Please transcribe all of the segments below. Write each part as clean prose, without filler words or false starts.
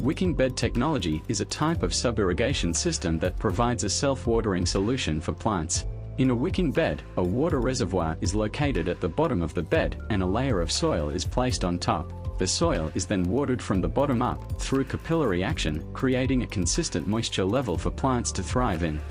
Wicking bed technology is a type of sub-irrigation system that provides a self-watering solution for plants. In a wicking bed, a water reservoir is located at the bottom of the bed and a layer of soil is placed on top. The soil is then watered from the bottom up through capillary action, creating a consistent moisture level for plants to thrive in.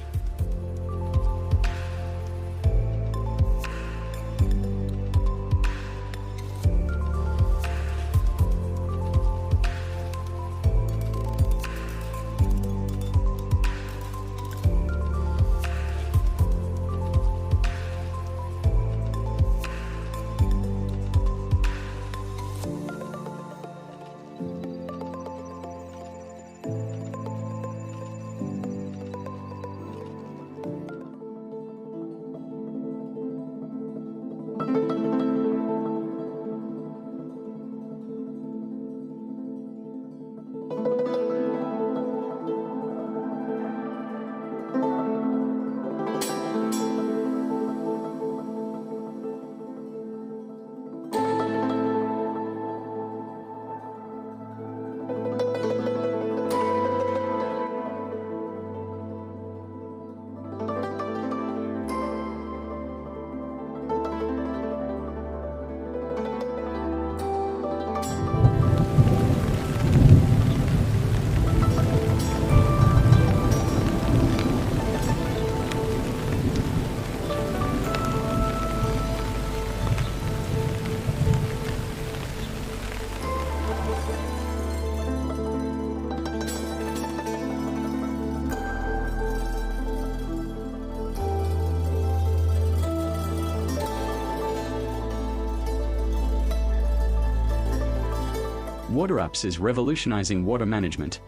WaterUps is revolutionizing water management.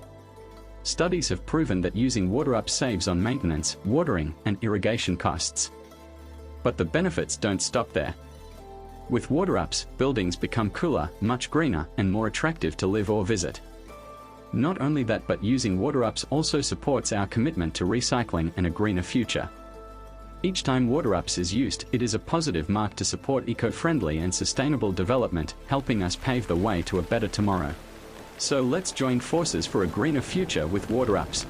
Studies have proven that using WaterUps saves on maintenance, watering, and irrigation costs. But the benefits don't stop there. With WaterUps, buildings become cooler, much greener, and more attractive to live or visit. Not only that, but using WaterUps also supports our commitment to recycling and a greener future. Each time WaterUps is used, it is a positive mark to support eco-friendly and sustainable development, helping us pave the way to a better tomorrow. So let's join forces for a greener future with WaterUps.